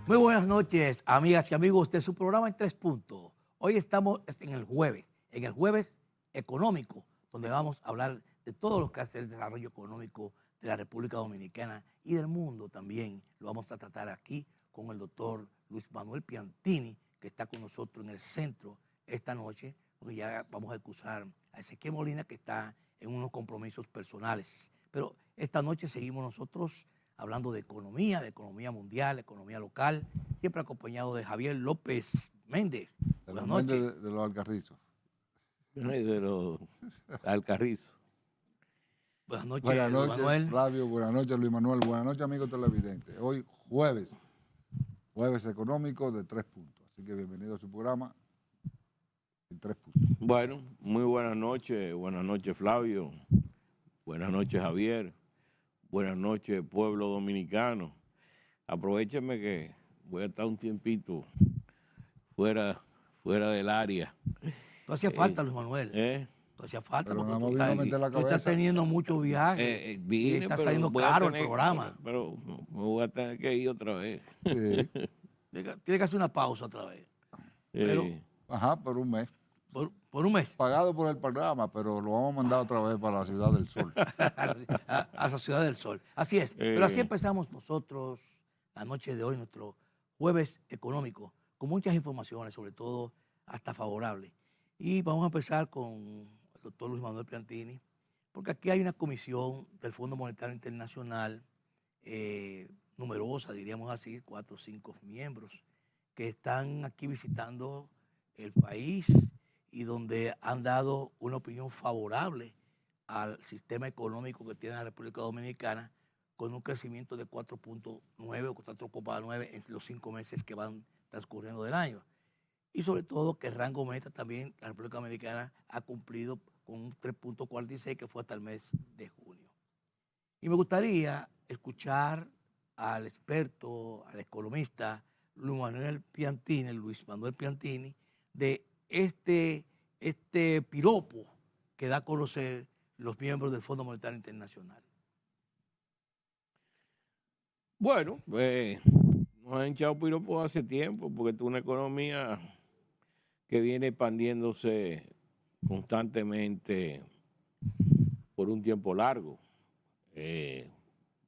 Muy buenas noches, amigas y amigos de su programa en Tres Puntos. Hoy estamos en el jueves económico, donde vamos a hablar de todo lo que hace el desarrollo económico de la República Dominicana y del mundo también. Lo vamos a tratar aquí con el doctor Luis Manuel Piantini, que está con nosotros en el centro esta noche, porque ya vamos a excusar a Ezequiel Molina, que está en unos compromisos personales. Pero esta noche seguimos nosotros hablando de economía mundial, economía local, siempre acompañado de Javier López Méndez. De Buenas los noches. Méndez de los Alcarrizos. De los Alcarrizos. Buenas noches, Buenas Luis noches, Manuel. Flavio. Buenas noches, Luis Manuel. Buenas noches, amigos televidentes. Hoy jueves económico de Tres Puntos. Así que bienvenido a su programa en Tres Puntos. Bueno, muy buenas noches Flavio, buenas noches Javier, buenas noches pueblo dominicano. Aprovechenme que voy a estar un tiempito fuera del área. Tú hacía falta, Luis Manuel. Tú hacía falta Pero porque nada tú más vino a estás, meter la tú estás cabeza. teniendo muchos viajes y Vine, está pero saliendo voy a caro el tener- programa. Pero me voy a tener que ir otra vez. Sí. Tiene que hacer una pausa otra vez. Pero Ajá, por un mes. por un mes. Pagado por el programa, pero lo vamos a mandar otra vez para la Ciudad del Sol. a la Ciudad del Sol. Así es. Pero así empezamos nosotros la noche de hoy, nuestro jueves económico, con muchas informaciones, sobre todo hasta favorables. Y vamos a empezar con el doctor Luis Manuel Piantini, porque aquí hay una comisión del Fondo Monetario Internacional numerosa, diríamos así, 4 o 5 miembros, que están aquí visitando el país y donde han dado una opinión favorable al sistema económico que tiene la República Dominicana, con un crecimiento de 4.9 o 4,9 en los 5 meses que van transcurriendo del año. Y sobre todo que el rango meta también la República Dominicana ha cumplido con un 3.46 que fue hasta el mes de junio. Y me gustaría escuchar al experto, al economista Luis Manuel Piantini, de este piropo que da a conocer los miembros del Fondo Monetario Internacional. Bueno, nos han echado piropos hace tiempo, porque es una economía que viene expandiéndose constantemente por un tiempo largo.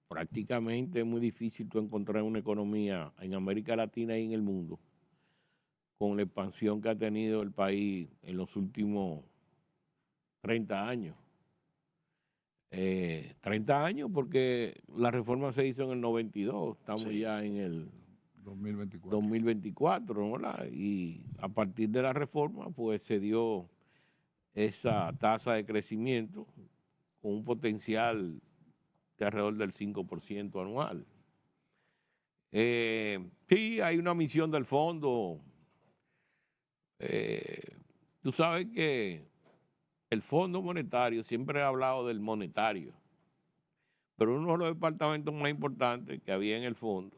Prácticamente es muy difícil tú encontrar una economía en América Latina y en el mundo con la expansión que ha tenido el país en los últimos 30 años. 30 años porque la reforma se hizo en el 92, estamos ya en el 2024, ¿no? Y a partir de la reforma pues se dio esa tasa de crecimiento con un potencial de alrededor del 5% anual. Sí, hay una misión del fondo. Tú sabes que el Fondo Monetario, siempre he hablado del monetario, pero uno de los departamentos más importantes que había en el fondo,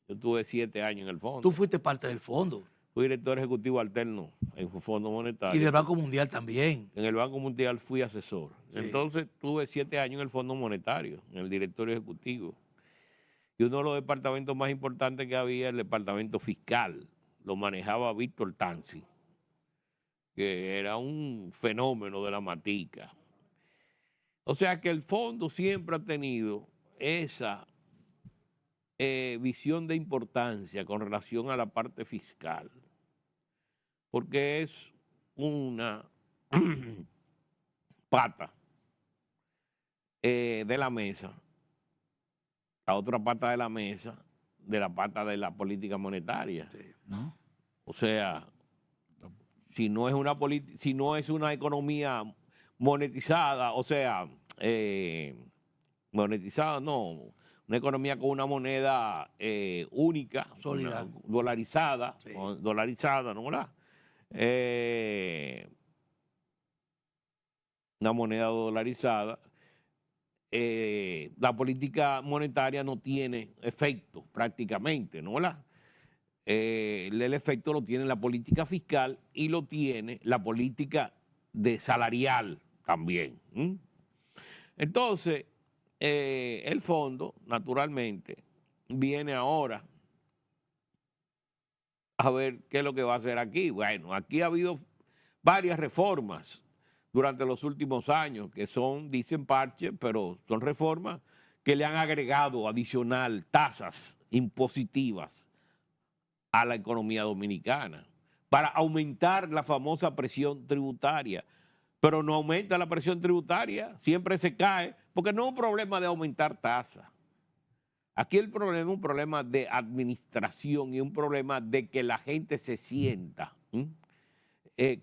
yo tuve 7 años en el fondo. Tú fuiste parte del fondo. Fui director ejecutivo alterno en el Fondo Monetario. Y del Banco Mundial también. En el Banco Mundial fui asesor. Sí. Entonces tuve 7 años en el Fondo Monetario, en el directorio ejecutivo. Y uno de los departamentos más importantes que había, el departamento fiscal, lo manejaba Víctor Tanzi, que era un fenómeno de la matica. O sea que el fondo siempre ha tenido esa visión de importancia con relación a la parte fiscal, porque es una pata de la mesa, la otra pata de la mesa, de la pata de la política monetaria. Sí. ¿No? O sea, si no es una economía monetizada, o sea, monetizada no, una economía con una moneda única, sólida, dolarizada, sí. Dolarizada, ¿no? Una moneda dolarizada, la política monetaria no tiene efecto prácticamente, ¿no? El efecto lo tiene la política fiscal y lo tiene la política salarial también. Entonces, el fondo, naturalmente, viene ahora a ver qué es lo que va a hacer aquí. Bueno, aquí ha habido varias reformas durante los últimos años, que son, dicen parches, pero son reformas que le han agregado adicional tasas impositivas a la economía dominicana para aumentar la famosa presión tributaria. Pero no aumenta la presión tributaria, siempre se cae, porque no es un problema de aumentar tasas. Aquí el problema es un problema de administración y un problema de que la gente se sienta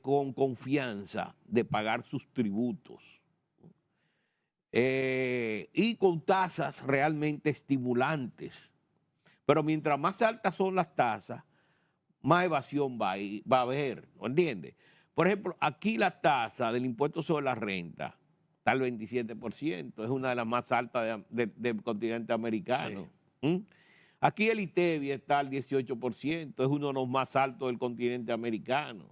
con confianza de pagar sus tributos y con tasas realmente estimulantes. Pero mientras más altas son las tasas, más evasión va a haber, ¿no entiendes? Por ejemplo, aquí la tasa del impuesto sobre la renta está al 27%, es una de las más altas del continente americano. Sí. Aquí el ITEVI está al 18%, es uno de los más altos del continente americano.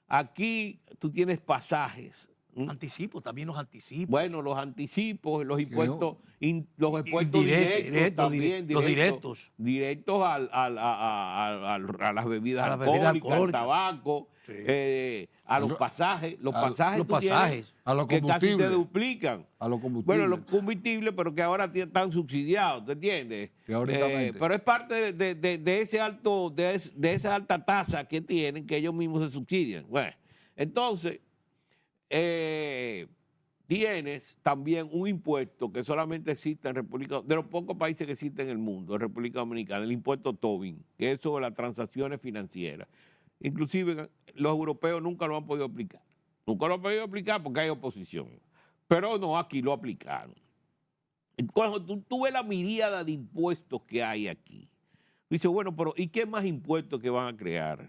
Aquí tú tienes pasajes. Anticipos, también los anticipos. Bueno, los anticipos, los impuestos, los impuestos directos también. Los directos. Directos a las bebidas alcohólicas, al tabaco, sí. A los pasajes. Los pasajes a los que casi te duplican. A los combustibles. Bueno, los combustibles, pero que ahora están subsidiados, ¿te entiendes? Pero es parte de esa alta tasa que tienen, que ellos mismos se subsidian. Bueno, entonces tienes también un impuesto que solamente existe en República, de los pocos países que existen en el mundo, en República Dominicana, el impuesto Tobin, que es sobre las transacciones financieras. Inclusive los europeos nunca lo han podido aplicar. Nunca lo han podido aplicar porque hay oposición. Pero no, aquí lo aplicaron. Cuando tú ves la miríada de impuestos que hay aquí, dices, bueno, pero ¿y qué más impuestos que van a crear?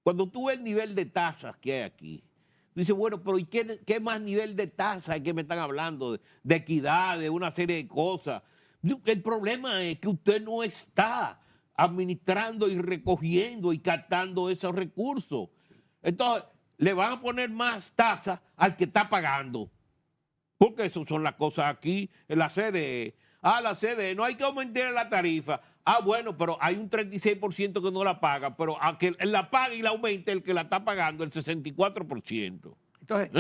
Cuando tú ves el nivel de tasas que hay aquí, dice, bueno, pero ¿y qué más nivel de tasa es que me están hablando? De equidad, de una serie de cosas. El problema es que usted no está administrando y recogiendo y captando esos recursos. Entonces, le van a poner más tasa al que está pagando. Porque esas son las cosas aquí en la CDE. La CDE, no hay que aumentar la tarifa. Bueno, pero hay un 36% que no la paga, pero a que la pague y la aumente el que la está pagando, el 64%. Entonces,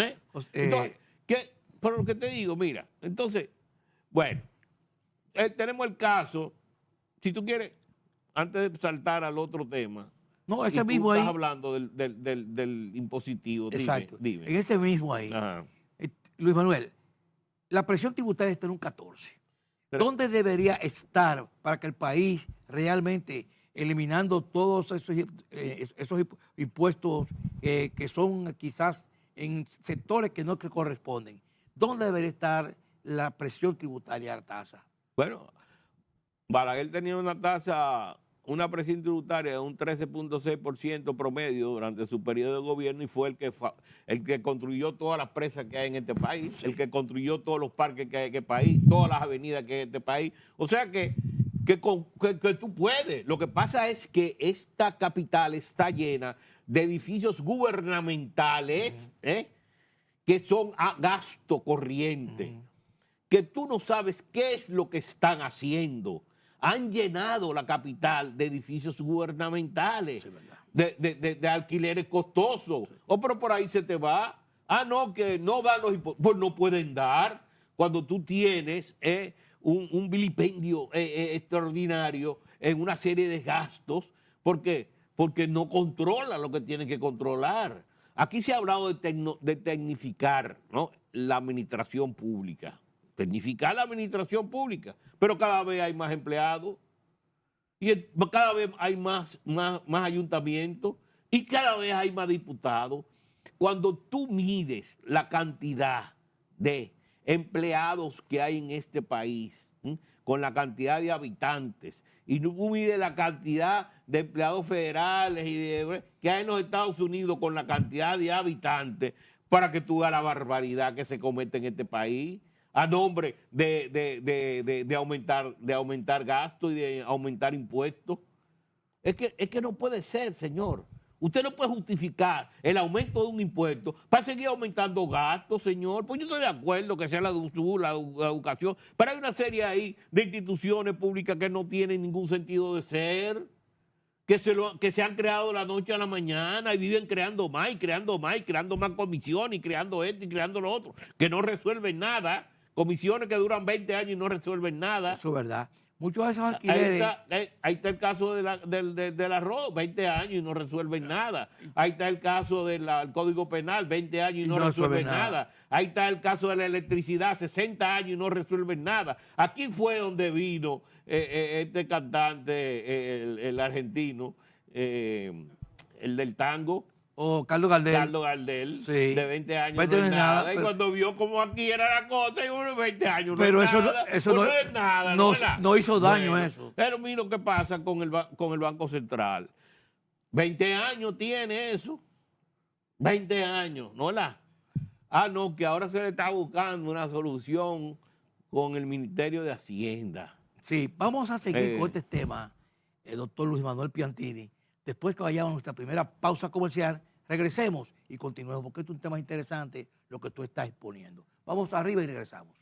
pero lo que te digo, mira, entonces, bueno, tenemos el caso, si tú quieres, antes de saltar al otro tema. No, ese mismo ahí. Estás hablando del impositivo. Exacto. Dime. En ese mismo ahí. Ajá. Luis Manuel, la presión tributaria está en un 14%. ¿Dónde debería estar para que el país realmente, eliminando todos esos impuestos que son quizás en sectores que no corresponden, dónde debería estar la presión tributaria, la tasa? Bueno, Balaguer tenía una presión tributaria de un 13.6% promedio durante su periodo de gobierno y fue el que construyó todas las presas que hay en este país, el que construyó todos los parques que hay en este país, todas las avenidas que hay en este país. O sea que tú puedes. Lo que pasa es que esta capital está llena de edificios gubernamentales que son a gasto corriente, que tú no sabes qué es lo que están haciendo. Han llenado la capital de edificios gubernamentales, sí, de alquileres costosos. Sí. Pero por ahí se te va. No, que no dan los impuestos. Pues no pueden dar cuando tú tienes un vilipendio extraordinario en una serie de gastos. ¿Por qué? Porque no controla lo que tienen que controlar. Aquí se ha hablado de tecnificar, ¿no?, la administración pública. Tecnificar la administración pública, pero cada vez hay más empleados y cada vez hay más ayuntamientos y cada vez hay más diputados. Cuando tú mides la cantidad de empleados que hay en este país con la cantidad de habitantes y tú mides la cantidad de empleados federales que hay en los Estados Unidos con la cantidad de habitantes, para que tú veas la barbaridad que se comete en este país a nombre de aumentar gastos y de aumentar impuestos. Es que no puede ser, señor. Usted no puede justificar el aumento de un impuesto para seguir aumentando gastos, señor. Pues yo estoy de acuerdo que sea la educación, pero hay una serie ahí de instituciones públicas que no tienen ningún sentido de ser, que se han creado de la noche a la mañana y viven creando más y creando más y creando más comisiones y creando esto y creando lo otro, que no resuelven nada. Comisiones que duran 20 años y no resuelven nada. Eso es verdad. Muchos de esos alquileres... Ahí está el caso del arroz, 20 años y no resuelven nada. Ahí está el caso del Código Penal, 20 años y no resuelven nada. Ahí está el caso de la electricidad, 60 años y no resuelven nada. Aquí fue donde vino este cantante, el argentino, el del tango. O Carlos Gardel. Carlos Gardel, sí. De 20 años 20 no es nada. pero, y cuando vio como aquí era la cosa, y uno 20 años no pero es eso nada. Eso no es nada. No hizo daño eso. Pero mira lo que pasa con el Banco Central. 20 años tiene eso. 20 años, ¿no la? No, que ahora se le está buscando una solución con el Ministerio de Hacienda. Sí, vamos a seguir con este tema, el doctor Luis Manuel Piantini. Después que vayamos a nuestra primera pausa comercial, regresemos y continuemos, porque esto es un tema interesante lo que tú estás exponiendo. Vamos arriba y regresamos.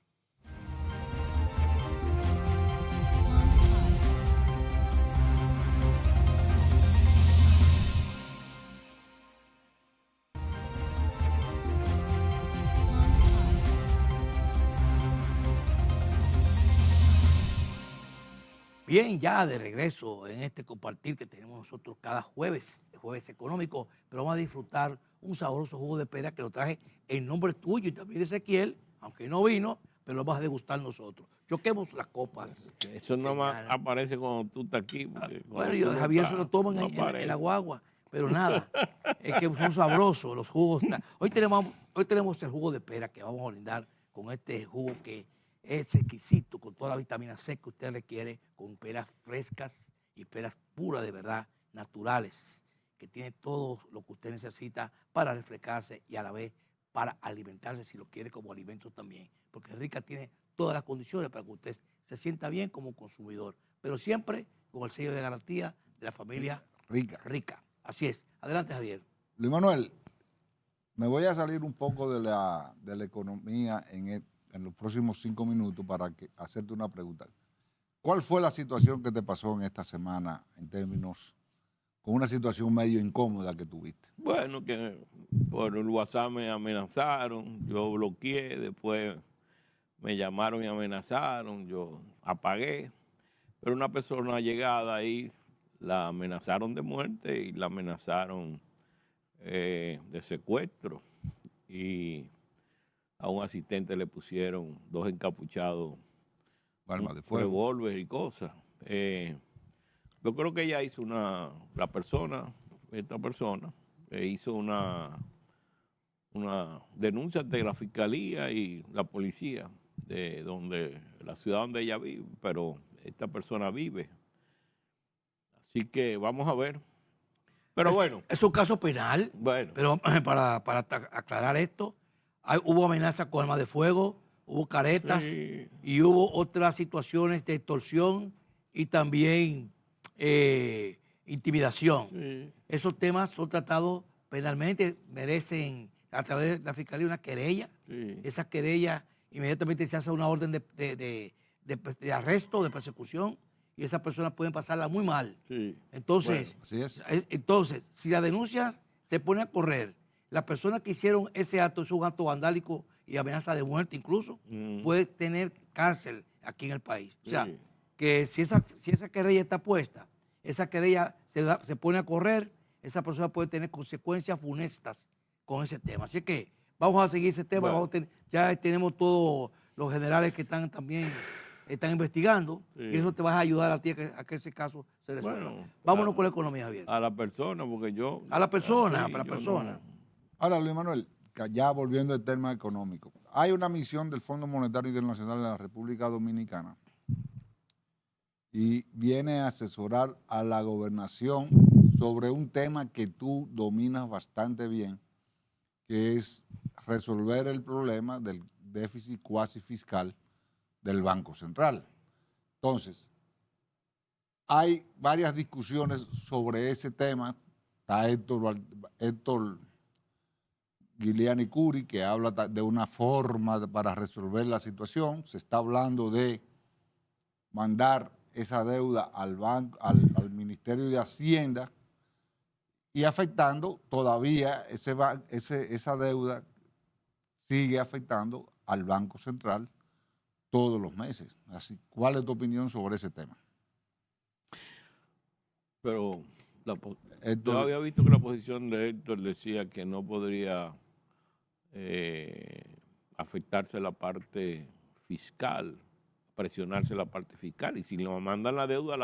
Bien, ya de regreso en este compartir que tenemos nosotros cada jueves, el jueves económico, pero vamos a disfrutar un sabroso jugo de pera que lo traje en nombre tuyo y también de Ezequiel, aunque no vino, pero lo vamos a degustar nosotros. Choquemos las copas. Eso no más aparece cuando tú estás aquí. Bueno, Javier se lo toma en la guagua, pero nada, es que son sabrosos los jugos. Hoy tenemos el jugo de pera que vamos a brindar con este jugo que es exquisito, con toda la vitamina C que usted requiere, con peras frescas y peras puras de verdad, naturales, que tiene todo lo que usted necesita para refrescarse y a la vez para alimentarse si lo quiere como alimento también. Porque Rica tiene todas las condiciones para que usted se sienta bien como consumidor, pero siempre con el sello de garantía de la familia Rica. Así es. Adelante, Javier. Luis Manuel, me voy a salir un poco de la economía en los próximos 5 minutos para hacerte una pregunta. ¿Cuál fue la situación que te pasó en esta semana en términos, con una situación medio incómoda que tuviste? Bueno, que por el WhatsApp me amenazaron, yo bloqueé, después me llamaron y amenazaron, yo apagué, pero una persona llegada ahí la amenazaron de muerte y la amenazaron de secuestro y a un asistente le pusieron 2 encapuchados, armas de fuego, revólver y cosas. Yo creo que ella hizo esta persona hizo una denuncia ante la fiscalía y la policía de la ciudad donde ella vive, pero esta persona vive. Así que vamos a ver. Pero bueno. Es un caso penal, bueno, pero para aclarar esto, hubo amenazas con armas de fuego, hubo caretas y hubo otras situaciones de extorsión y también intimidación. Sí. Esos temas son tratados penalmente, merecen a través de la Fiscalía una querella. Sí. Esa querella inmediatamente se hace una orden de arresto, de persecución, y esas personas pueden pasarla muy mal. Sí. Entonces, bueno, así es. Entonces, si la denuncia se pone a correr, las personas que hicieron ese acto, es un acto vandálico y amenaza de muerte incluso, puede tener cárcel aquí en el país. O sea, que si esa querella está puesta, esa querella se pone a correr, esa persona puede tener consecuencias funestas con ese tema. Así que vamos a seguir ese tema. Bueno. Ya tenemos todos los generales que están investigando y eso te va a ayudar a ti a que ese caso se resuelva. Bueno, vámonos con la economía, Javier. A la persona, porque yo... A la persona, sí, para la yo persona. no. Ahora, Luis Manuel, ya volviendo al tema económico, hay una misión del Fondo Monetario Internacional en la República Dominicana y viene a asesorar a la gobernación sobre un tema que tú dominas bastante bien, que es resolver el problema del déficit cuasi fiscal del Banco Central. Entonces, hay varias discusiones sobre ese tema. Está Héctor Giuliani Curi, que habla de una forma para resolver la situación. Se está hablando de mandar esa deuda al banco, al Ministerio de Hacienda y afectando todavía esa deuda sigue afectando al Banco Central todos los meses. Así, ¿cuál es tu opinión sobre ese tema? Pero Héctor, yo había visto que la posición de Héctor decía que no podría afectarse la parte fiscal, presionarse la parte fiscal, y si le mandan la deuda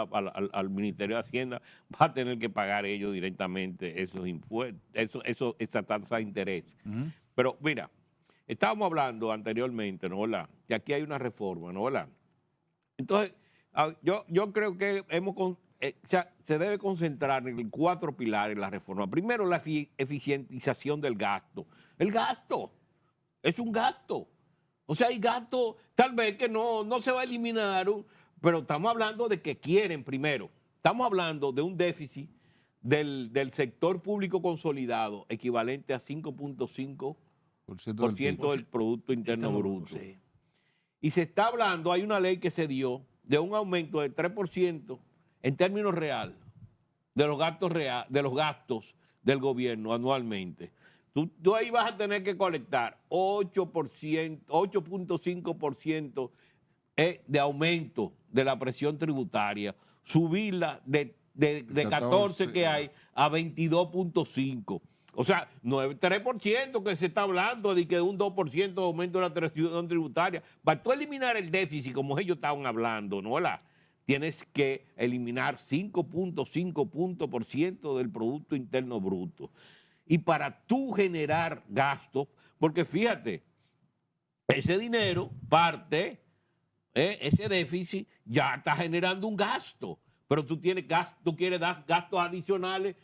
al Ministerio de Hacienda, va a tener que pagar ellos directamente esos impuestos, esa tasa de interés. Pero mira, estábamos hablando anteriormente, ¿no? ¿Verdad? Que aquí hay una reforma, ¿no? ¿Verdad? Entonces, yo creo que se debe concentrar en 4 pilares la reforma. Primero, la eficientización del gasto. El gasto es un gasto. O sea, hay gasto, tal vez que no se va a eliminar, pero estamos hablando de que quieren primero. Estamos hablando de un déficit del sector público consolidado equivalente a 5.5% del Producto Interno Bruto. Sí. Y se está hablando, hay una ley que se dio de un aumento del 3% en términos reales de los gastos del gobierno anualmente. Tú ahí vas a tener que colectar 8.5% de aumento de la presión tributaria, subirla de 14 que hay a 22.5. O sea, no es 3% que se está hablando de que un 2% de aumento de la presión tributaria. Para tú eliminar el déficit, como ellos estaban hablando, ¿no? Tienes que eliminar 5.5% del Producto Interno Bruto. Y para tú generar gastos, porque fíjate, ese dinero parte, ese déficit ya está generando un gasto, pero tú quieres dar gastos adicionales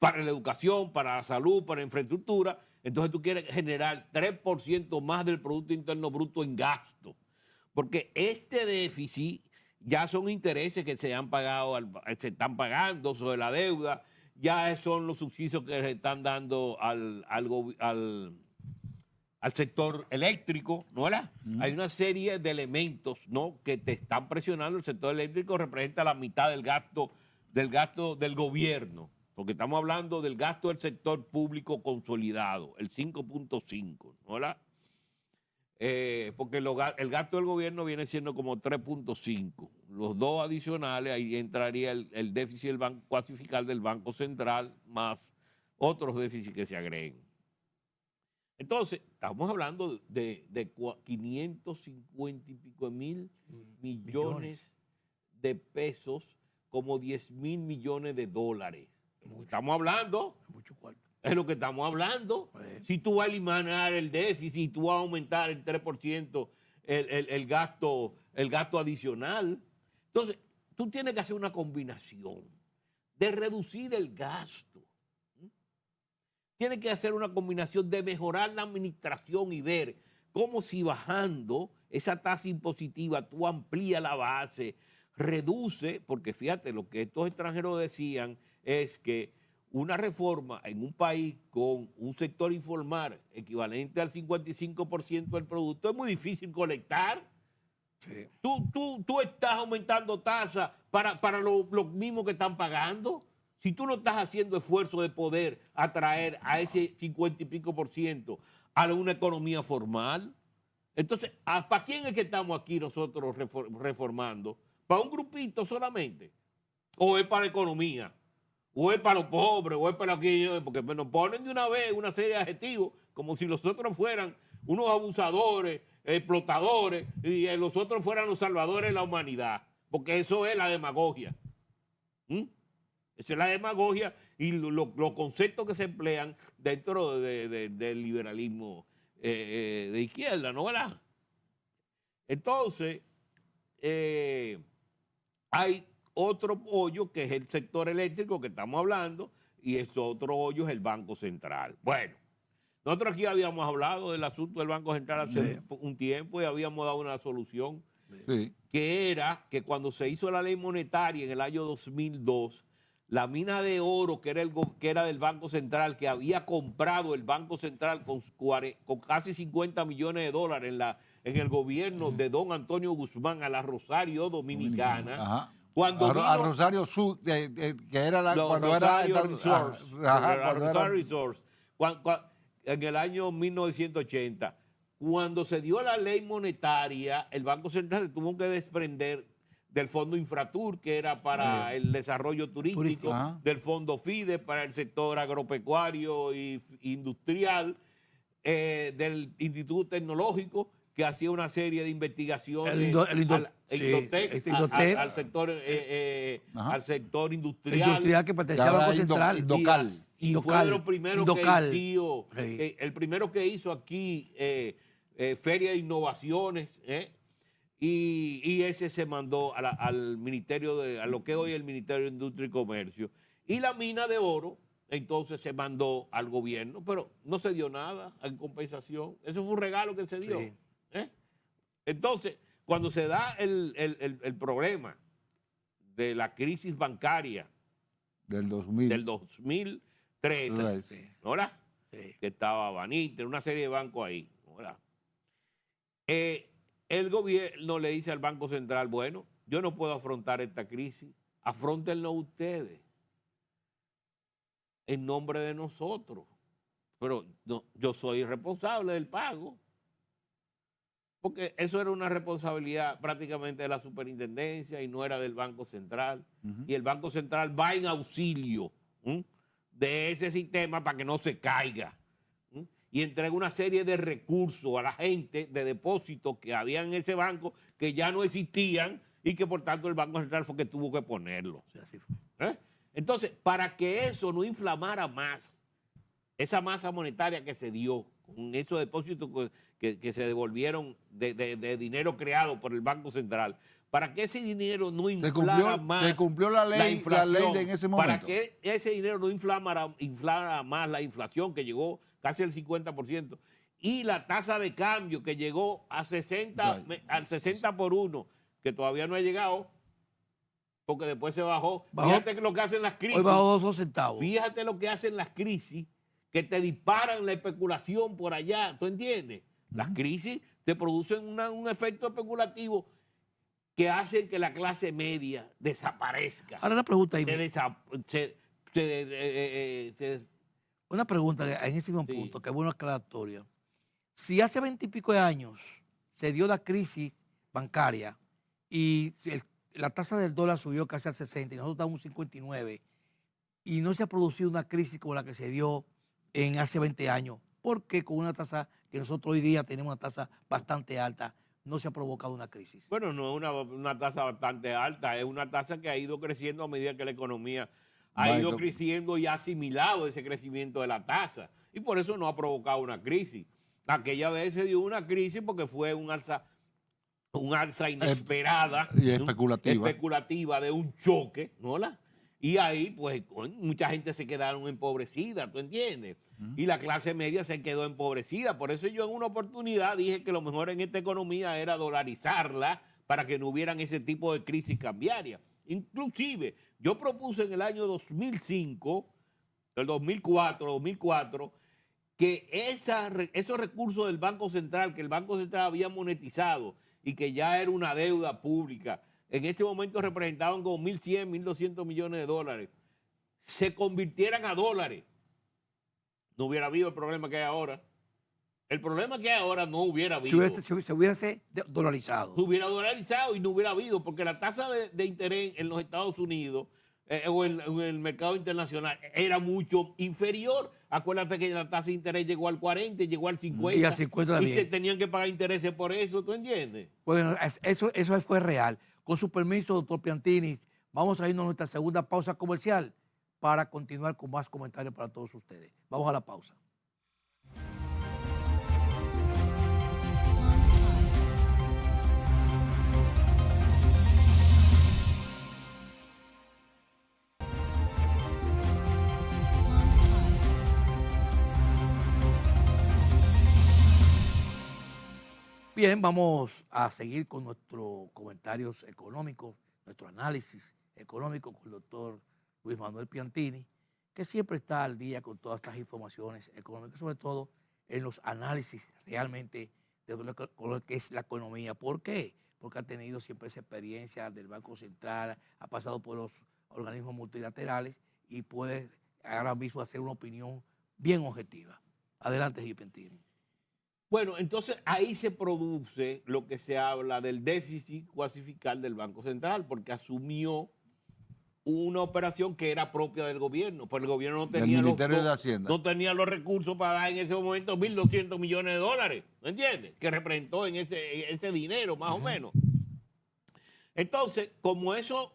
para la educación, para la salud, para la infraestructura, entonces tú quieres generar 3% más del Producto Interno Bruto en gasto, porque este déficit ya son intereses que se están pagando sobre la deuda, ya son los subsidios que se están dando al sector eléctrico, ¿no verdad? Hay una serie de elementos, ¿no?, que te están presionando. El sector eléctrico representa la mitad del gasto del gobierno, porque estamos hablando del gasto del sector público consolidado, el 5.5, ¿no verdad? Porque el gasto del gobierno viene siendo como 3.5. Los dos adicionales, ahí entraría el déficit del banco cuasi fiscal del Banco Central, más otros déficits que se agreguen. Entonces, estamos hablando de 550 y pico mil millones de pesos, como 10.000 millones de dólares. Estamos hablando, Mucho cuarto. es lo que estamos hablando. Si tú vas a eliminar el déficit, tú vas a aumentar el 3% el gasto adicional. Entonces, tú tienes que hacer una combinación de reducir el gasto. Tienes que hacer una combinación de mejorar la administración y ver cómo si bajando esa tasa impositiva tú amplías la base, reduce, porque fíjate, lo que estos extranjeros decían es que una reforma en un país con un sector informal equivalente al 55% del producto es muy difícil colectar. Sí. Tú estás aumentando tasas para lo mismo que están pagando. Si tú no estás haciendo esfuerzo de poder atraer a ese 50 y pico % a una economía formal, entonces, ¿para quién es que estamos aquí nosotros reformando? ¿Para un grupito solamente? ¿O es para la economía? ¿O es para los pobres? ¿O es para aquellos? Porque nos ponen de una vez una serie de adjetivos como si los otros fueran unos abusadores, explotadores, y los otros fueran los salvadores de la humanidad. Porque eso es la demagogia. Esa es la demagogia y los conceptos que se emplean dentro del liberalismo de izquierda, ¿no verdad? Entonces, hay otro hoyo que es el sector eléctrico que estamos hablando, y ese otro hoyo es el Banco Central. Bueno, nosotros aquí habíamos hablado del asunto del Banco Central hace un tiempo y habíamos dado una solución, que era que cuando se hizo la ley monetaria en el año 2002, la mina de oro que era del Banco Central, que había comprado el Banco Central con casi 50 millones de dólares en el gobierno de don Antonio Guzmán a la Rosario Dominicana, Cuando a vino Rosario Sur, que era cuando Rosario era Resource, cuando Rosario era, Resource, en el año 1980, cuando se dio la ley monetaria, el Banco Central se tuvo que desprender del Fondo Infratur, que era para el desarrollo turístico, Ajá. del Fondo FIDE para el sector agropecuario e industrial, del Instituto Tecnológico, que hacía una serie de investigaciones al sector Ajá. al sector Industrial que pertenecía al ahora Banco Central. Indocal. Y fue de los primeros Indocal. que hizo, Sí. el primero que hizo aquí Feria de Innovaciones, y ese se mandó al Ministerio a lo que hoy es el Ministerio de Industria y Comercio. Y la mina de oro, entonces se mandó al gobierno, pero no se dio nada en compensación. Eso fue un regalo que se dio. Sí. Entonces, cuando se da el problema de la crisis bancaria Del 2000. del 2013, ¿verdad? Sí. Que estaba Baniter, una serie de bancos ahí, ¿verdad? El gobierno le dice al Banco Central, bueno, yo no puedo afrontar esta crisis, afróntenlo ustedes, en nombre de nosotros, pero no, yo soy responsable del pago, porque eso era una responsabilidad prácticamente de la superintendencia y no era del Banco Central, y el Banco Central va en auxilio de ese sistema para que no se caiga, y entrega una serie de recursos a la gente de depósitos que había en ese banco que ya no existían y que por tanto el Banco Central fue que tuvo que ponerlo. Sí, así fue. Entonces, para que eso no inflamara más, esa masa monetaria que se dio, con esos depósitos que se devolvieron de dinero creado por el Banco Central, para que ese dinero no inflara más. Se cumplió la ley de en ese momento. Para que ese dinero no inflara más la inflación, que llegó casi al 50%, y la tasa de cambio que llegó a 60 por 1, que todavía no ha llegado, porque después se bajó. Fíjate lo que hacen las crisis. Hoy bajó 2 centavos. Fíjate lo que hacen las crisis, que te disparan la especulación por allá, ¿tú entiendes? Las crisis te producen un efecto especulativo que hacen que la clase media desaparezca. Ahora una pregunta ahí. Una pregunta en ese mismo punto, que es buena aclaratoria. Si hace 20 y pico de años se dio la crisis bancaria y la tasa del dólar subió casi al 60 y nosotros estamos en 59 y no se ha producido una crisis como la que se dio en hace 20 años, porque con una tasa que nosotros hoy día tenemos una tasa bastante alta, no se ha provocado una crisis? Bueno, no es una tasa bastante alta, es una tasa que ha ido creciendo a medida que la economía ha ido creciendo y ha asimilado ese crecimiento de la tasa. Y por eso no ha provocado una crisis. Aquella vez se dio una crisis porque fue un alza inesperada y especulativa de un choque, ¿no? Y ahí, pues, mucha gente se quedaron empobrecida, ¿tú entiendes? Y la clase media se quedó empobrecida. Por eso yo en una oportunidad dije que lo mejor en esta economía era dolarizarla para que no hubieran ese tipo de crisis cambiaria. Inclusive, yo propuse en el año 2005, el 2004, que esos recursos del Banco Central, que el Banco Central había monetizado y que ya era una deuda pública, en ese momento representaban como 1.100, 1.200 millones de dólares, se convirtieran a dólares. No hubiera habido el problema que hay ahora. El problema que hay ahora no hubiera habido. Se hubiese dolarizado. Se hubiera dolarizado y no hubiera habido, porque la tasa de interés en los Estados Unidos o en el mercado internacional era mucho inferior. Acuérdate que la tasa de interés llegó al 40, llegó al 50. Y al 50 también. Y se tenían que pagar intereses por eso, ¿tú entiendes? Bueno, eso fue real. Con su permiso, doctor Piantini, vamos a irnos a nuestra segunda pausa comercial para continuar con más comentarios para todos ustedes. Vamos a la pausa. Bien, vamos a seguir con nuestros comentarios económicos, nuestro análisis económico con el doctor Luis Manuel Piantini, que siempre está al día con todas estas informaciones económicas, sobre todo en los análisis realmente de lo que es la economía. ¿Por qué? porque ha tenido siempre esa experiencia del Banco Central, ha pasado por los organismos multilaterales y puede ahora mismo hacer una opinión bien objetiva. Adelante, Gipentini. Bueno, entonces ahí se produce lo que se habla del déficit cuasi-fiscal del Banco Central, porque asumió una operación que era propia del gobierno, pero el gobierno no tenía, no tenía los recursos para dar en ese momento 1.200 millones de dólares, ¿me entiendes? Que representó en ese dinero, más o menos. Entonces, como eso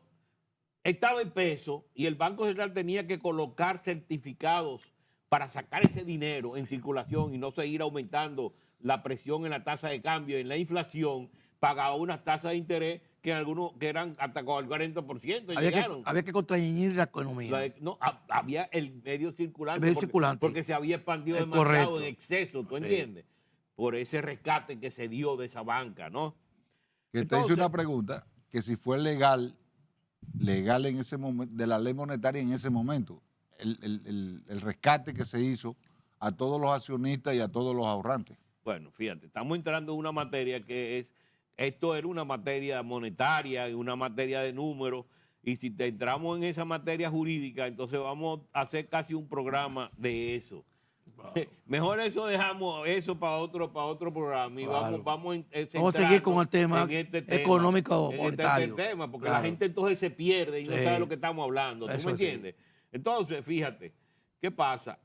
estaba en peso y el Banco Central tenía que colocar certificados para sacar ese dinero en circulación y no seguir aumentando la presión en la tasa de cambio, en la inflación, pagaba unas tasas de interés que en algunos que eran hasta con el 40%. Había que contrañir la economía. No, había el medio circulante, circulante. Porque se había expandido demasiado en exceso, ¿tú entiendes? Por ese rescate que se dio de esa banca, ¿no? Que te hice una pregunta, que si fue legal en ese momento, de la ley monetaria en ese momento, el rescate que se hizo a todos los accionistas y a todos los ahorrantes. Bueno, fíjate, estamos entrando en una materia que es, esto era una materia monetaria y una materia de números, y si entramos en esa materia jurídica, entonces vamos a hacer casi un programa de eso. Wow. Mejor eso dejamos eso para otro programa y claro. vamos a seguir con el tema, económico monetario. Porque la gente entonces se pierde y no sabe lo que estamos hablando. ¿Tú me entiendes? Entonces, fíjate, ¿qué pasa?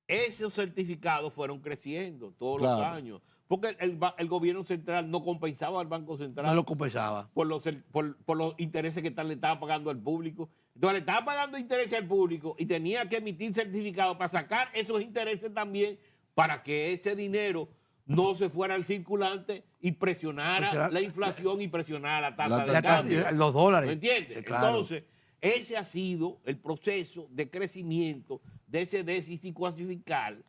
Esos certificados fueron creciendo todos los años. Porque el gobierno central no compensaba al Banco Central. No lo compensaba. Por los intereses que le estaba pagando al público. Entonces le estaba pagando intereses al público y tenía que emitir certificados para sacar esos intereses también para que ese dinero no se fuera al circulante y presionara la inflación y presionara la tasa de cambio. Los dólares. ¿Me entiendes? Sí, claro. Entonces, ese ha sido el proceso de crecimiento de ese déficit cuasi-fiscal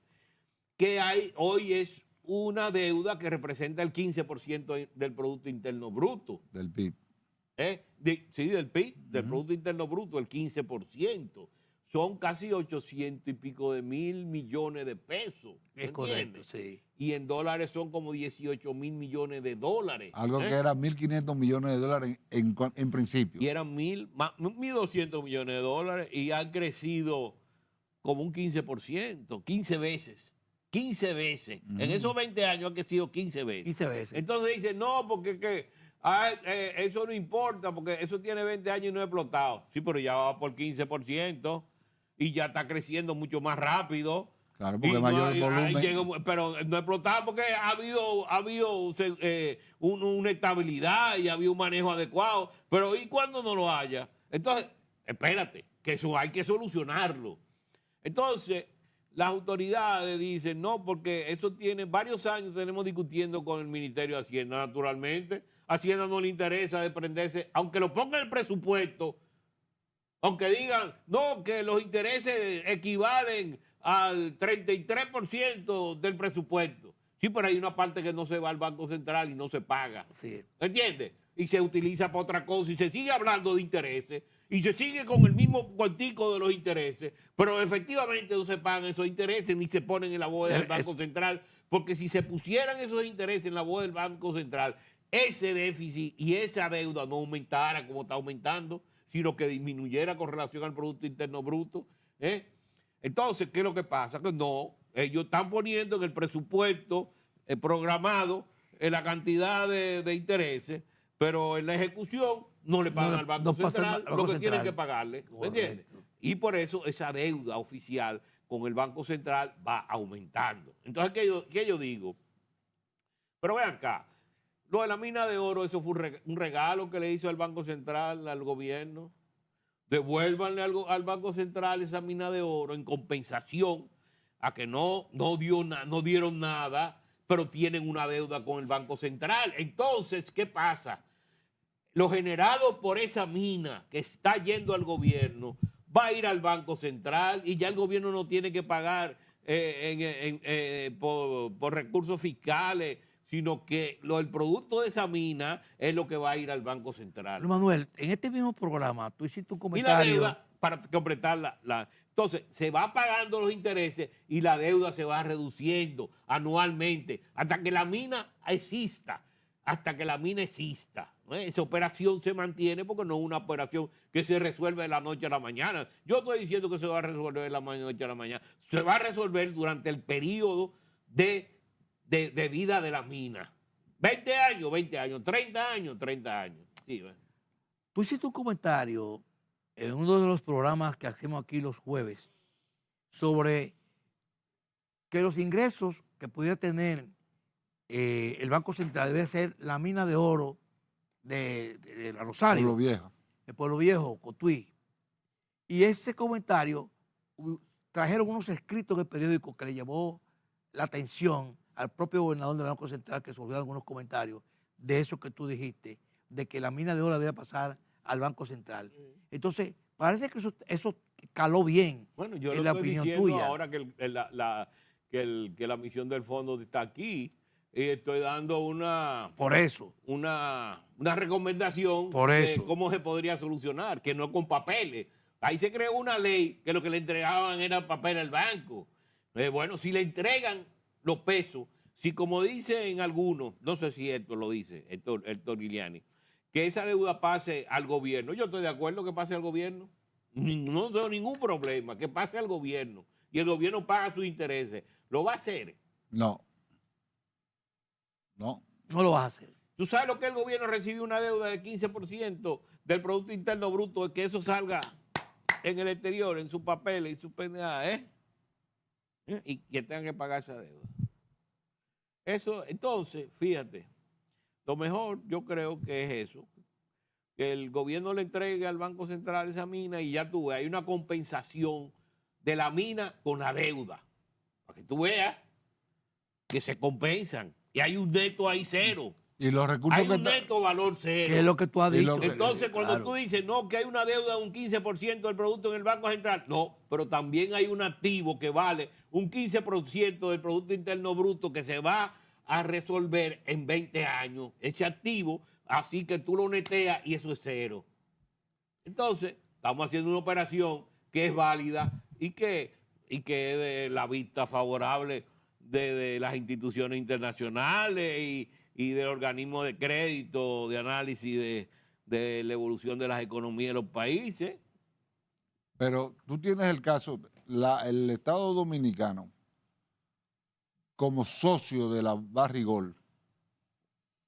que hay hoy. Es una deuda que representa el 15% del Producto Interno Bruto. Del PIB. Sí, del PIB, del Producto Interno Bruto, el 15%. Son casi 800 y pico de mil millones de pesos. Es correcto, sí. Y en dólares son como 18 mil millones de dólares. Algo que era 1.500 millones de dólares en principio. Y eran 1.200 millones de dólares y han crecido como un 15%, 15 veces. 15 veces. En esos 20 años ha crecido 15 veces. 15 veces. Entonces dicen, no, porque eso no importa, porque eso tiene 20 años y no ha explotado. Sí, pero ya va por 15% y ya está creciendo mucho más rápido. Claro, porque mayor volumen. Pero no ha explotado porque ha habido una estabilidad y ha habido un manejo adecuado. Pero ¿y cuando no lo haya? Entonces, espérate, que eso hay que solucionarlo. Entonces, las autoridades dicen, no, porque eso tiene varios años, tenemos discutiendo con el Ministerio de Hacienda, naturalmente. Hacienda no le interesa desprenderse, aunque lo ponga en el presupuesto, aunque digan, no, que los intereses equivalen al 33% del presupuesto. Sí, pero hay una parte que no se va al Banco Central y no se paga. Sí. ¿Entiendes? Y se utiliza para otra cosa y se sigue hablando de intereses y se sigue con el mismo cuartico de los intereses, pero efectivamente no se pagan esos intereses ni se ponen en la bóveda del Banco Central, porque si se pusieran esos intereses en la bóveda del Banco Central, ese déficit y esa deuda no aumentara como está aumentando, sino que disminuyera con relación al Producto Interno Bruto. Entonces, ¿qué es lo que pasa? Que no, ellos están poniendo en el presupuesto programado la cantidad de intereses, pero en la ejecución no le pagan al Banco Central lo que tienen que pagarle. ¿Me entiendes? Y por eso esa deuda oficial con el Banco Central va aumentando. Entonces, ¿qué yo digo? Pero vean acá, lo de la mina de oro, eso fue un regalo que le hizo el Banco Central al gobierno. Devuélvanle al Banco Central esa mina de oro en compensación a que no dieron nada, pero tienen una deuda con el Banco Central. Entonces, ¿qué pasa? Lo generado por esa mina que está yendo al gobierno va a ir al Banco Central y ya el gobierno no tiene que pagar por recursos fiscales, sino que el producto de esa mina es lo que va a ir al Banco Central. Luis Manuel, en este mismo programa tú hiciste un comentario. para completar Entonces, se va pagando los intereses y la deuda se va reduciendo anualmente hasta que la mina exista. Hasta que la mina exista. ¿No? Esa operación se mantiene porque no es una operación que se resuelve de la noche a la mañana. Yo estoy diciendo que se va a resolver de la noche a la mañana. Se va a resolver durante el periodo de vida de la mina. 20 años, 20 años, 30 años, 30 años. Sí, Tú hiciste un comentario en uno de los programas que hacemos aquí los jueves sobre que los ingresos que pudiera tener el Banco Central debe ser la mina de oro de la Rosario, Pueblo Viejo. de Pueblo Viejo, Cotuí. Y ese comentario trajeron unos escritos en el periódico que le llamó la atención al propio gobernador del Banco Central, que surgió algunos comentarios de eso que tú dijiste, de que la mina de oro debe pasar al Banco Central. Entonces, parece que eso caló bien. Bueno, yo en lo la estoy opinión diciendo tuya. ahora que la misión del fondo está aquí. Y estoy dando una recomendación de cómo se podría solucionar, que no es con papeles. Ahí se creó una ley que lo que le entregaban era papel al banco. Bueno, si le entregan los pesos, si como dicen algunos, no sé si esto lo dice Héctor Guiliani, que esa deuda pase al gobierno. Yo estoy de acuerdo que pase al gobierno. No tengo ningún problema, que pase al gobierno. Y el gobierno paga sus intereses. ¿Lo va a hacer? No. No. No lo vas a hacer. ¿Tú sabes lo que el gobierno recibe una deuda de 15% del Producto Interno Bruto, de que eso salga en el exterior, en sus papeles y sus pendejadas, y que tengan que pagar esa deuda? Eso, entonces, fíjate, lo mejor yo creo que es eso, que el gobierno le entregue al Banco Central esa mina y ya tú ves, hay una compensación de la mina con la deuda, para que tú veas que se compensan. Y hay un neto ahí cero. Y los recursos hay un neto valor cero. ¿Qué es lo que tú has dicho? Entonces, cuando tú dices, no, que hay una deuda de un 15% del producto en el Banco Central, no, pero también hay un activo que vale un 15% del Producto Interno Bruto que se va a resolver en 20 años. Ese activo, así que tú lo neteas y eso es cero. Entonces, estamos haciendo una operación que es válida y que es de la vista favorable de las instituciones internacionales y del organismo de crédito, de análisis de la evolución de las economías de los países. Pero tú tienes el caso, el Estado Dominicano, como socio de la Barrigol,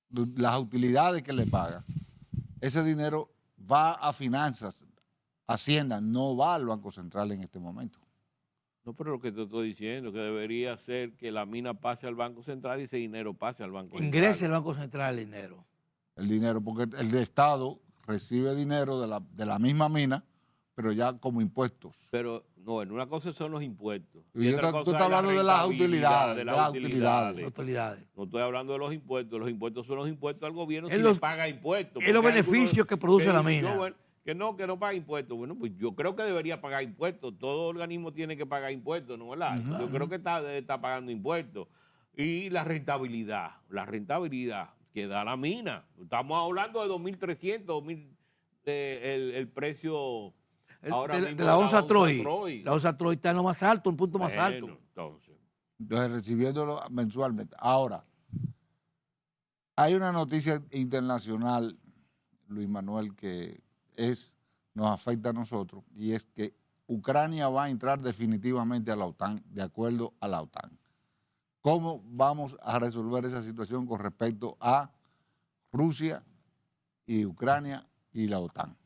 las utilidades que le paga, ese dinero va a finanzas, Hacienda, no va al Banco Central en este momento. No, pero lo que te estoy diciendo, que debería ser que la mina pase al Banco Central y ese dinero pase al Banco Central. Ingrese el Banco Central el dinero. El dinero, porque el Estado recibe dinero de la misma mina, pero ya como impuestos. Pero, no, en una cosa son los impuestos. Y otra cosa tú estás hablando de las utilidades. De las utilidades. No estoy hablando de los impuestos. Los impuestos son los impuestos al gobierno si le paga impuestos. Es los beneficios que produce la mina. Que no paga impuestos. Bueno, pues yo creo que debería pagar impuestos. Todo organismo tiene que pagar impuestos, ¿no? ¿Verdad? Yo creo que está pagando impuestos. Y la rentabilidad que da la mina. Estamos hablando de 2.300, el precio ahora mismo de la onza Troy. La onza Troy está en lo más alto, un punto más alto. Entonces, recibiéndolo mensualmente. Ahora, hay una noticia internacional, Luis Manuel, que nos afecta a nosotros, y es que Ucrania va a entrar definitivamente a la OTAN, de acuerdo a la OTAN. ¿Cómo vamos a resolver esa situación con respecto a Rusia y Ucrania y la OTAN?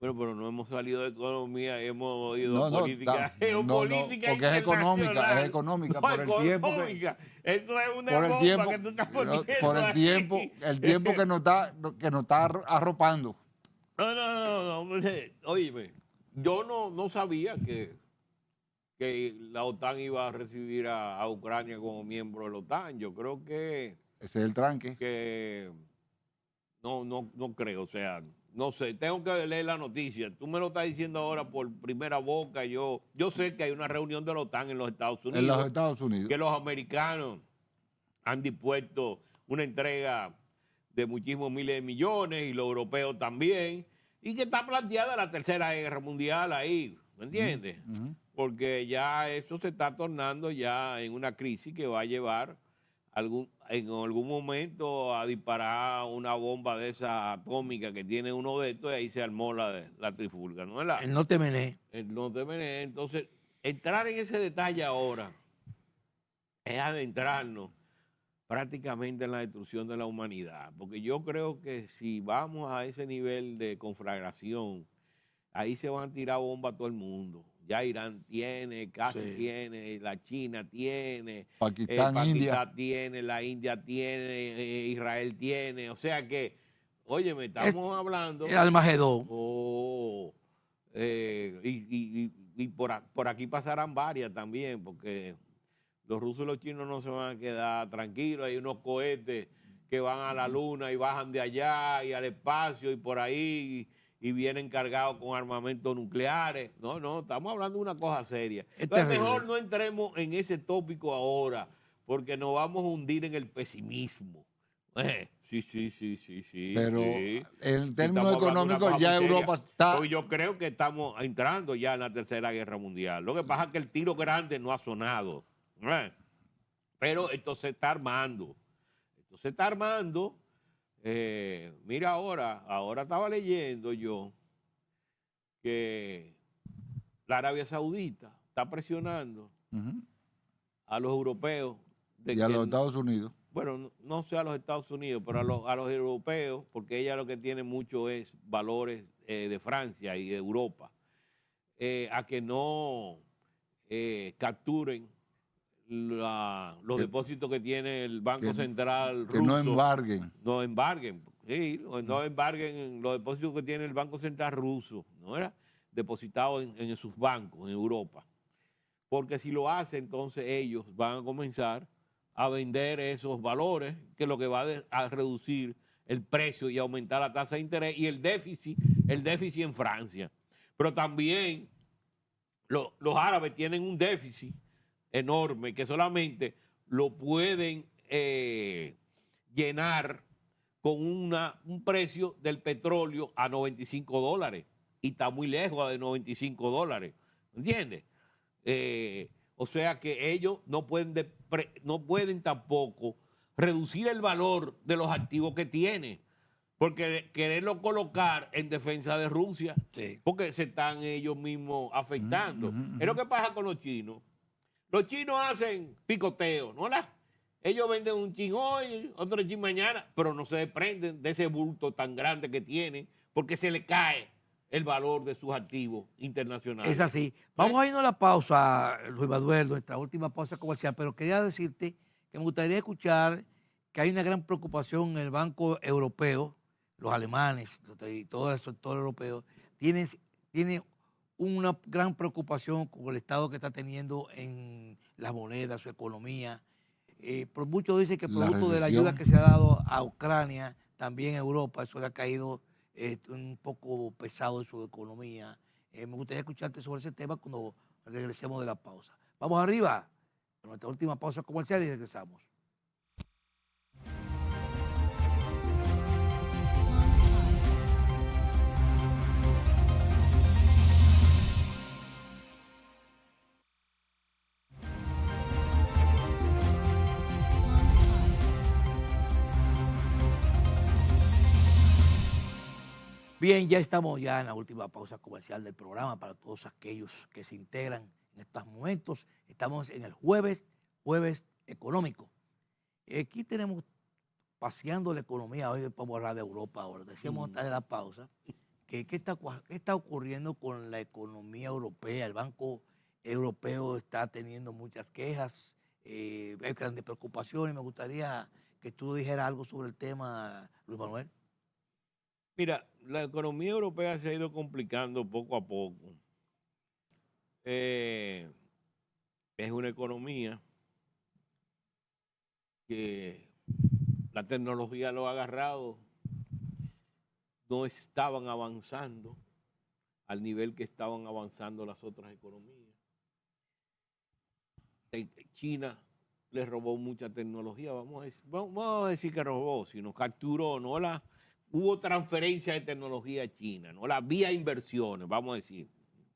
Bueno, pero no hemos salido de economía, hemos ido no, a política geopolítica. Porque es económica, no, por el tiempo eso es una bomba que tú estás poniendo por el tiempo que nos está arropando. No, óyeme, yo no sabía que la OTAN iba a recibir a Ucrania como miembro de la OTAN. Yo creo que... Ese es el tranque. Que no creo, o sea, no sé, tengo que leer la noticia. Tú me lo estás diciendo ahora por primera boca. Yo sé que hay una reunión de la OTAN en los Estados Unidos. En los Estados Unidos. Que los americanos han dispuesto una entrega de muchísimos miles de millones y los europeos también. y que está planteada la Tercera Guerra Mundial ahí, ¿me entiendes? Porque ya eso se está tornando ya en una crisis que va a llevar en algún momento a disparar una bomba de esa atómica que tiene uno de estos, y ahí se armó la trifulca, ¿no es la? El no te mené. El no te mené. Entonces, entrar en ese detalle ahora es adentrarnos prácticamente en la destrucción de la humanidad, porque yo creo que si vamos a ese nivel de conflagración, ahí se van a tirar bombas a todo el mundo. Ya Irán tiene, Qatar tiene, la China tiene, Pakistán, India tiene, la India tiene, Israel tiene. O sea que, oye, me estamos hablando. El Almagedón. Y por aquí pasarán varias también, porque los rusos y los chinos no se van a quedar tranquilos. Hay unos cohetes que van a la luna y bajan de allá y al espacio y por ahí y vienen cargados con armamentos nucleares. No, estamos hablando de una cosa seria. Entonces mejor no entremos en ese tópico ahora, porque nos vamos a hundir en el pesimismo. Sí. Pero en términos económicos ya Europa está... Pues yo creo que estamos entrando ya en la Tercera Guerra Mundial. Lo que pasa es que el tiro grande no ha sonado. Pero esto se está armando. Mira ahora estaba leyendo yo que la Arabia Saudita está presionando a los europeos. Y a los Estados Unidos. Bueno, no sé a los Estados Unidos, pero a los europeos, porque ella lo que tiene mucho es valores de Francia y de Europa, a que no capturen los depósitos que tiene el Banco Central ruso. Que no embarguen. No embarguen los depósitos que tiene el Banco Central ruso, ¿no era? Depositados en sus bancos en Europa. Porque si lo hace, entonces ellos van a comenzar a vender esos valores, que lo que va a reducir el precio y aumentar la tasa de interés y el déficit en Francia. Pero también los árabes tienen un déficit enorme que solamente lo pueden llenar con un precio del petróleo a $95 y está muy lejos de $95, ¿entiendes? O sea que ellos no pueden tampoco reducir el valor de los activos que tienen, porque quererlo colocar en defensa de Rusia, porque se están ellos mismos afectando. Es lo que pasa con los chinos. Los chinos hacen picoteo, ¿no? Ellos venden un chin hoy, otro chin mañana, pero no se desprenden de ese bulto tan grande que tienen, porque se le cae el valor de sus activos internacionales. Es así. Vamos a irnos a la pausa, Luis Manuel, nuestra última pausa comercial, pero quería decirte que me gustaría escuchar que hay una gran preocupación en el Banco Europeo, los alemanes y todo el sector europeo, tiene una gran preocupación con el estado que está teniendo en las monedas, su economía. Por muchos dicen que producto de la ayuda que se ha dado a Ucrania, también a Europa, eso le ha caído un poco pesado en su economía. Me gustaría escucharte sobre ese tema cuando regresemos de la pausa. Vamos arriba, a nuestra última pausa comercial y regresamos. Bien, ya estamos ya en la última pausa comercial del programa para todos aquellos que se integran en estos momentos. Estamos en el jueves económico. Aquí tenemos paseando la economía. Hoy vamos a hablar de Europa ahora. Decíamos antes de la pausa que qué está ocurriendo con la economía europea. El Banco Europeo está teniendo muchas quejas, hay grandes preocupaciones. Me gustaría que tú dijeras algo sobre el tema, Luis Manuel. Mira, la economía europea se ha ido complicando poco a poco. Es una economía que la tecnología lo ha agarrado, no estaban avanzando al nivel que estaban avanzando las otras economías. China le robó mucha tecnología, vamos a decir que robó, sino capturó, hubo transferencia de tecnología a China, ¿no? La vía inversiones, vamos a decir.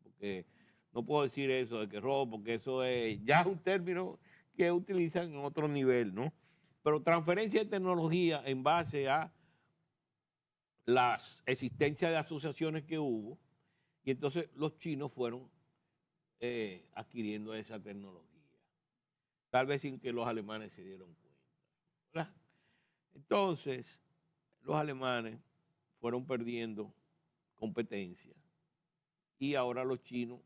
Porque no puedo decir eso de que robo, porque eso es ya es un término que utilizan en otro nivel, ¿no? Pero transferencia de tecnología en base a las existencias de asociaciones que hubo, y entonces los chinos fueron adquiriendo esa tecnología, tal vez sin que los alemanes se dieran cuenta, ¿verdad? Entonces, los alemanes fueron perdiendo competencia y ahora los chinos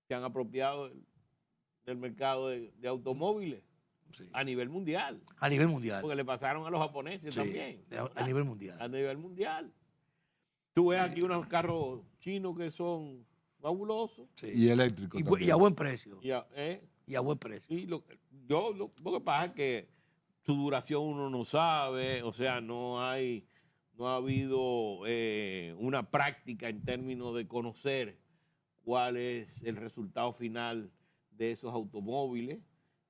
se han apropiado del mercado de automóviles Sí. a nivel mundial, A nivel mundial. porque le pasaron a los japoneses Sí, también. a nivel mundial. A nivel mundial. Tú ves aquí unos carros chinos que son fabulosos. Sí. Y eléctrico Y también. a buen precio. Y Y a buen precio. y lo que pasa es que su duración uno no sabe, o sea, no ha habido una práctica en términos de conocer cuál es el resultado final de esos automóviles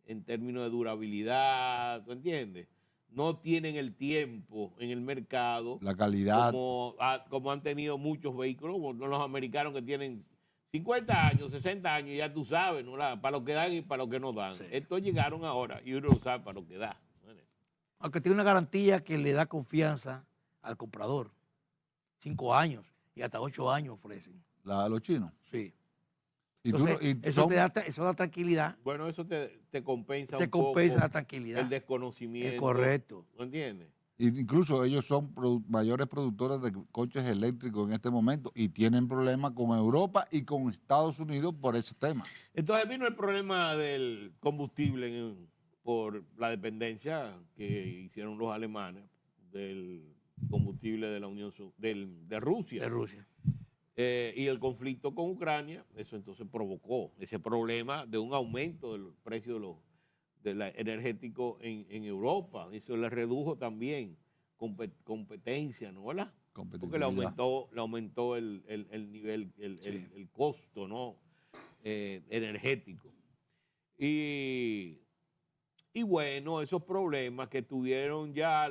en términos de durabilidad, ¿tú entiendes? No tienen el tiempo en el mercado La calidad. como han tenido muchos vehículos, como los americanos que tienen 50 años, 60 años, ya tú sabes, ¿no? Para lo que dan y para lo que no dan. Sí. Estos llegaron ahora y uno lo sabe para lo que da. Aunque tiene una garantía que le da confianza al comprador. 5 años y hasta 8 años ofrecen. Los chinos. Sí. Y tú Entonces, no- y eso son- eso da tranquilidad. Bueno, eso te compensa Te un poco compensa la tranquilidad. el desconocimiento. Es correcto. ¿No entiendes? Incluso ellos son mayores productores de coches eléctricos en este momento y tienen problemas con Europa y con Estados Unidos por ese tema. Entonces vino el problema del combustible por la dependencia que hicieron los alemanes del combustible de la de Rusia. De Rusia. Y el conflicto con Ucrania, eso entonces provocó ese problema de un aumento del precio de la energético en Europa. Eso le redujo también competencia, ¿no? ¿Verdad? Porque le aumentó el nivel, el costo, ¿no? Energético. Y bueno, esos problemas que tuvieron ya,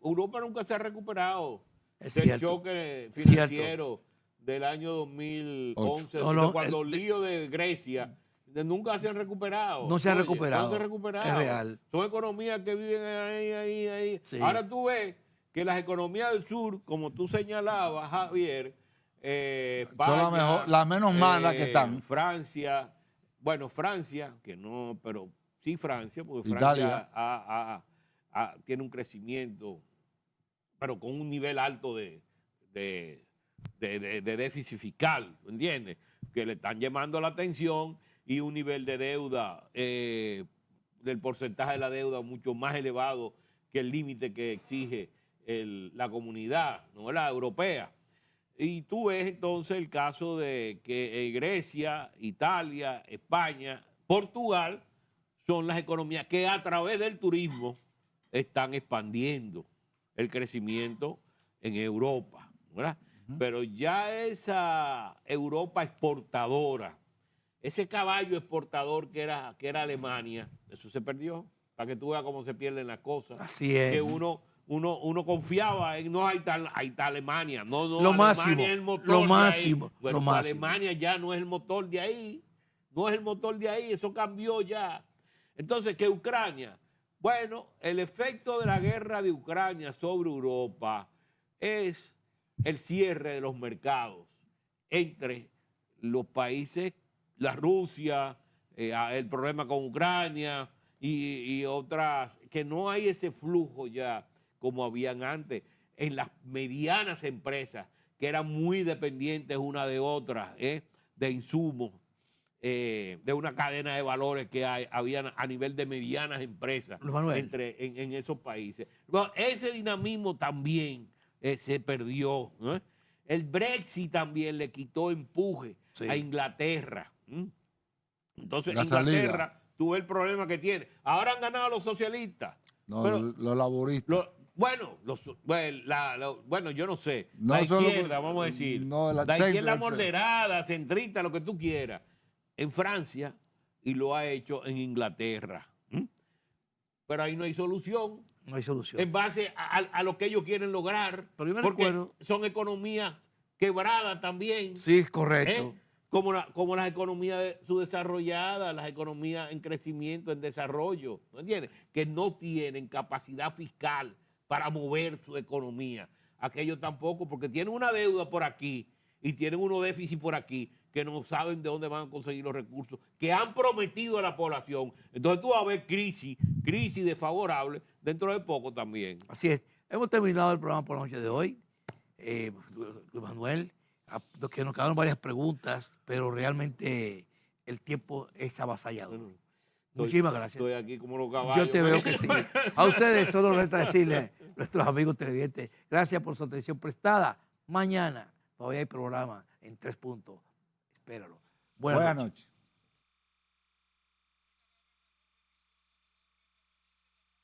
Europa nunca se ha recuperado Es del cierto. choque Es cierto. financiero del año 2011, No, cuando el lío de Grecia, nunca se han recuperado. No se ha Oye, recuperado. No se ha recuperado. Es real. Son economías que viven ahí. Sí. Ahora tú ves que las economías del sur, como tú señalabas, Javier, España, Son las menos malas que están. Francia, que no, pero sí Francia, porque Italia. Francia tiene un crecimiento, pero con un nivel alto de déficit fiscal, ¿entiendes? Que le están llamando la atención y un nivel de deuda, del porcentaje de la deuda mucho más elevado que el límite que exige la comunidad, ¿no? La europea. Y tú ves entonces el caso de que Grecia, Italia, España, Portugal son las economías que a través del turismo están expandiendo el crecimiento en Europa, ¿verdad? Pero ya esa Europa exportadora, ese caballo exportador que era Alemania, eso se perdió, para que tú veas cómo se pierden las cosas. Así es. Que uno confiaba en, no, ahí está Alemania, no, Lo Alemania máximo, es el motor lo de máximo, ahí. Bueno, lo pues máximo. Alemania ya no es el motor de ahí, no es el motor de ahí, eso cambió ya. Entonces, que Ucrania, bueno, el efecto de la guerra de Ucrania sobre Europa es el cierre de los mercados entre los países, la Rusia, el problema con Ucrania y otras, que no hay ese flujo ya como habían antes en las medianas empresas que eran muy dependientes una de otras, de insumos, de una cadena de valores que habían a nivel de medianas empresas en esos países. Bueno, ese dinamismo también se perdió, ¿no? El Brexit también le quitó empuje a Inglaterra. Entonces, Inglaterra tuvo el problema que tiene. Ahora han ganado los socialistas. No, pero los laboristas. Bueno, yo no sé. No la solo izquierda, vamos a decir. no, la izquierda moderada, centrista, lo que tú quieras. En Francia y lo ha hecho en Inglaterra. Pero ahí no hay solución. No hay solución. en base a lo que ellos quieren lograr. Pero yo me porque recuerdo- son economías quebradas también. Sí, correcto. ¿eh? Como las economías subdesarrolladas, las economías en crecimiento, en desarrollo, ¿no entiendes? Que no tienen capacidad fiscal para mover su economía. Aquellos tampoco, porque tienen una deuda por aquí y tienen unos déficits por aquí que no saben de dónde van a conseguir los recursos que han prometido a la población. Entonces tú vas a ver crisis desfavorables dentro de poco también. Así es. Hemos terminado el programa por la noche de hoy. Luis Manuel, los que nos quedaron varias preguntas, pero realmente el tiempo es avasallador. Muchísimas gracias. Estoy aquí como los caballos. Yo te veo que sí. A ustedes solo resta decirle, nuestros amigos televidentes, gracias por su atención prestada. Mañana todavía hay programa en 3 puntos. Espéralo. Buenas noches. noches.